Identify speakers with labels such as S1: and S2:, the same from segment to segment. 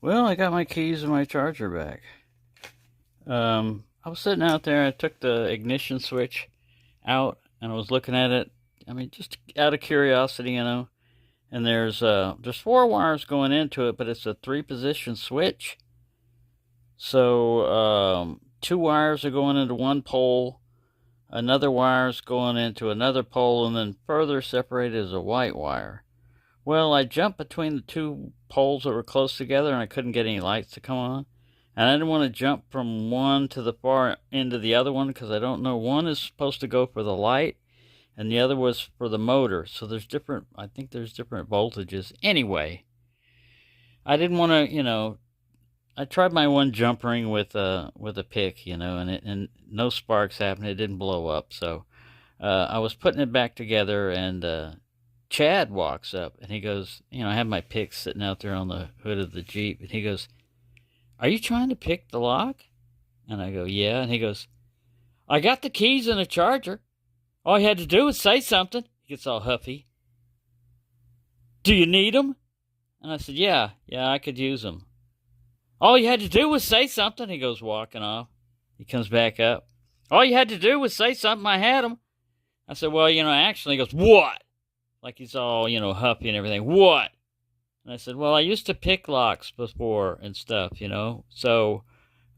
S1: Well, I got my keys and my charger back. I was sitting out there. I took the ignition switch out and I was looking at it. I mean, just out of curiosity, And there's four wires going into it, but it's a three-position switch. So two wires are going into one pole, another wire's going into another pole, and then further separated is a white wire. Well, I jumped between the two poles that were close together, and I couldn't get any lights to come on. And I didn't want to jump from one to the far end of the other one because I don't know. One is supposed to go for the light, and the other was for the motor. So I think there's different voltages. Anyway, I didn't want to. I tried my one jump ring with a pick, and no sparks happened. It didn't blow up. So I was putting it back together, and Chad walks up and he goes, I have my pick sitting out there on the hood of the Jeep, and he goes, "Are you trying to pick the lock?" And I go, "Yeah." And he goes, "I got the keys and the charger. All you had to do was say something." He gets all huffy. "Do you need them?" And I said, "Yeah, I could use them." "All you had to do was say something." He goes walking off. He comes back up. "All you had to do was say something. I had them." I said, "Well, actually." He goes, "What?" Like he's all, huffy and everything. "What?" And I said, "Well, I used to pick locks before and stuff, So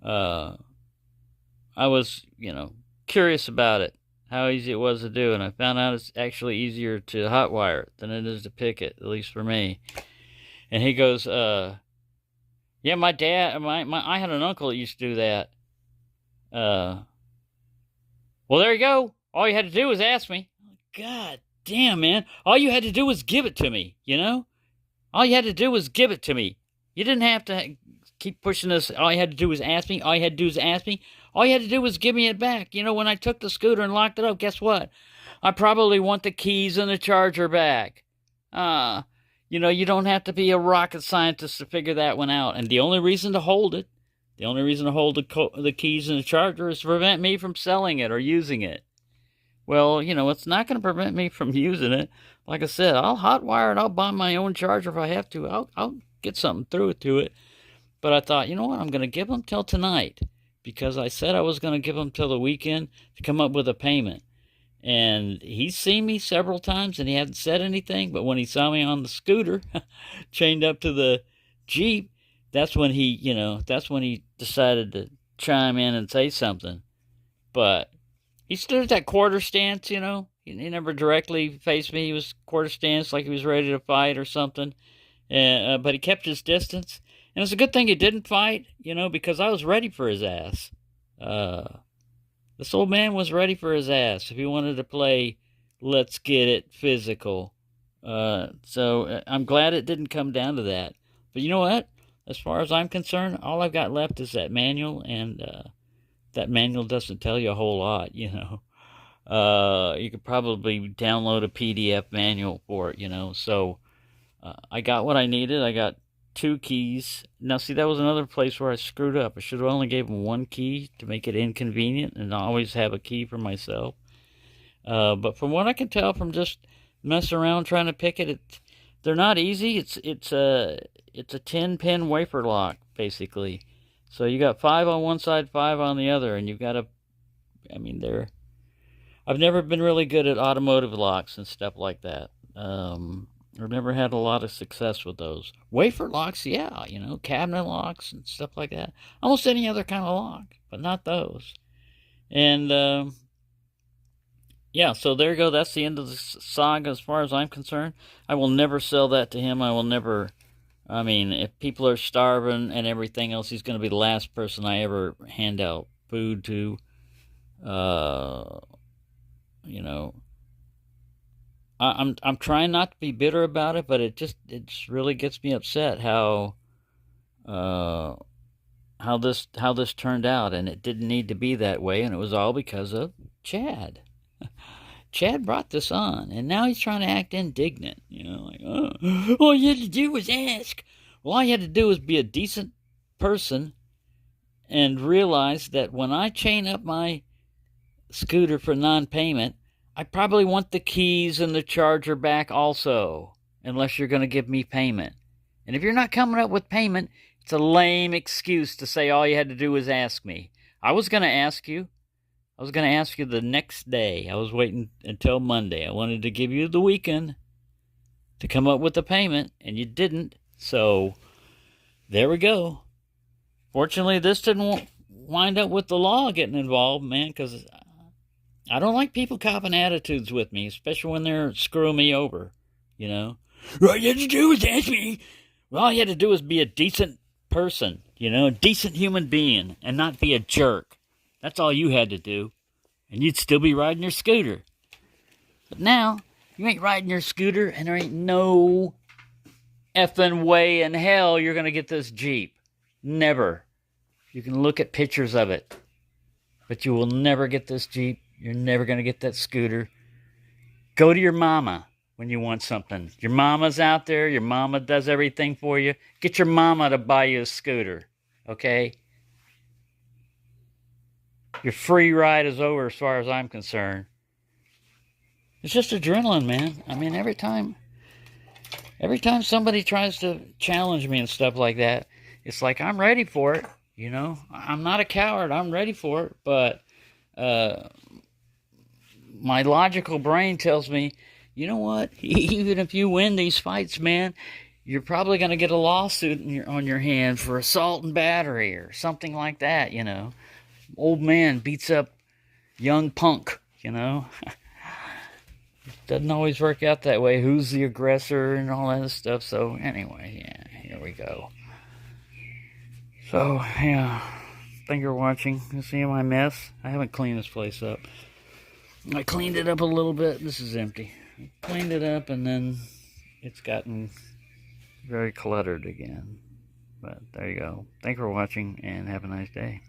S1: uh, I was, curious about it, how easy it was to do. And I found out it's actually easier to hotwire it than it is to pick it, at least for me." And he goes, "Yeah, my dad, I had an uncle that used to do that." Uh, well, there you go. All you had to do was ask me. God damn, man. All you had to do was give it to me, All you had to do was give it to me. You didn't have to keep pushing this. All you had to do was ask me. All you had to do was ask me. All you had to do was give me it back. When I took the scooter and locked it up, guess what? I probably want the keys and the charger back. You don't have to be a rocket scientist to figure that one out. And the only reason to hold it, the only reason to hold the keys and the charger is to prevent me from selling it or using it. Well, it's not going to prevent me from using it. Like I said, I'll hotwire it. I'll buy my own charger if I have to. I'll get something through to it. But I thought, you know what? I'm going to give them till tonight because I said I was going to give them till the weekend to come up with a payment. And he's seen me several times and he hadn't said anything. But when he saw me on the scooter chained up to the Jeep, that's when he decided to chime in and say something. But he stood at that quarter stance, He never directly faced me. He was quarter stance like he was ready to fight or something. But he kept his distance. And it's a good thing he didn't fight, because I was ready for his ass. This old man was ready for his ass if he wanted to play let's get it physical. So I'm glad it didn't come down to that. But you know what? As far as I'm concerned, all I've got left is that manual, and that manual doesn't tell you a whole lot, You could probably download a PDF manual for it, So I got what I needed. I got two keys. Now, see, that was another place where I screwed up. I should have only gave him one key to make it inconvenient and always have a key for myself. But from what I can tell from just messing around trying to pick it, they're not easy. It's a 10-pin wafer lock, basically. So you got 5 on one side, 5 on the other, and you've got to, I've never been really good at automotive locks and stuff like that. I've never had a lot of success with those. Wafer locks, yeah, cabinet locks and stuff like that. Almost any other kind of lock, but not those. And, yeah, so there you go. That's the end of the saga as far as I'm concerned. I will never sell that to him. I will never... if people are starving and everything else, he's going to be the last person I ever hand out food to. I'm trying not to be bitter about it, but it just really gets me upset how this turned out, and it didn't need to be that way, and it was all because of Chad. Chad brought this on, and now he's trying to act indignant. All you had to do was ask. Well, all you had to do was be a decent person and realize that when I chain up my scooter for non-payment, I probably want the keys and the charger back also, unless you're going to give me payment. And if you're not coming up with payment, It's a lame excuse to say all you had to do was ask me. I was going to ask you. I was going to ask you the next day. I was waiting until Monday. I wanted to give you the weekend to come up with a payment, and you didn't. So there we go. Fortunately, this didn't wind up with the law getting involved, man, because I don't like people copping attitudes with me, especially when they're screwing me over, you know. All you had to do was ask me. Well, all you had to do was be a decent person, you know, a decent human being, and not be a jerk. That's all you had to do, and you'd still be riding your scooter. But now, you ain't riding your scooter, and there ain't no effing way in hell you're going to get this Jeep. Never. You can look at pictures of it, but you will never get this Jeep. You're never going to get that scooter. Go to your mama when you want something. Your mama's out there. Your mama does everything for you. Get your mama to buy you a scooter, okay? Your free ride is over as far as I'm concerned. It's just adrenaline, man. I mean, every time somebody tries to challenge me and stuff like that, it's like I'm ready for it, you know? I'm not a coward. I'm ready for it, but my logical brain tells me, you know what? Even if you win these fights, man, you're probably going to get a lawsuit on your hand for assault and battery or something like that, you know? Old man beats up young punk, you know? Doesn't always work out that way. Who's the aggressor and all that stuff. So anyway, yeah, here we go. So, yeah, thank you for watching. You see my mess? I haven't cleaned this place up. I cleaned it up a little bit. This is empty. I cleaned it up and then it's gotten very cluttered again. But there you go. Thank you for watching and have a nice day.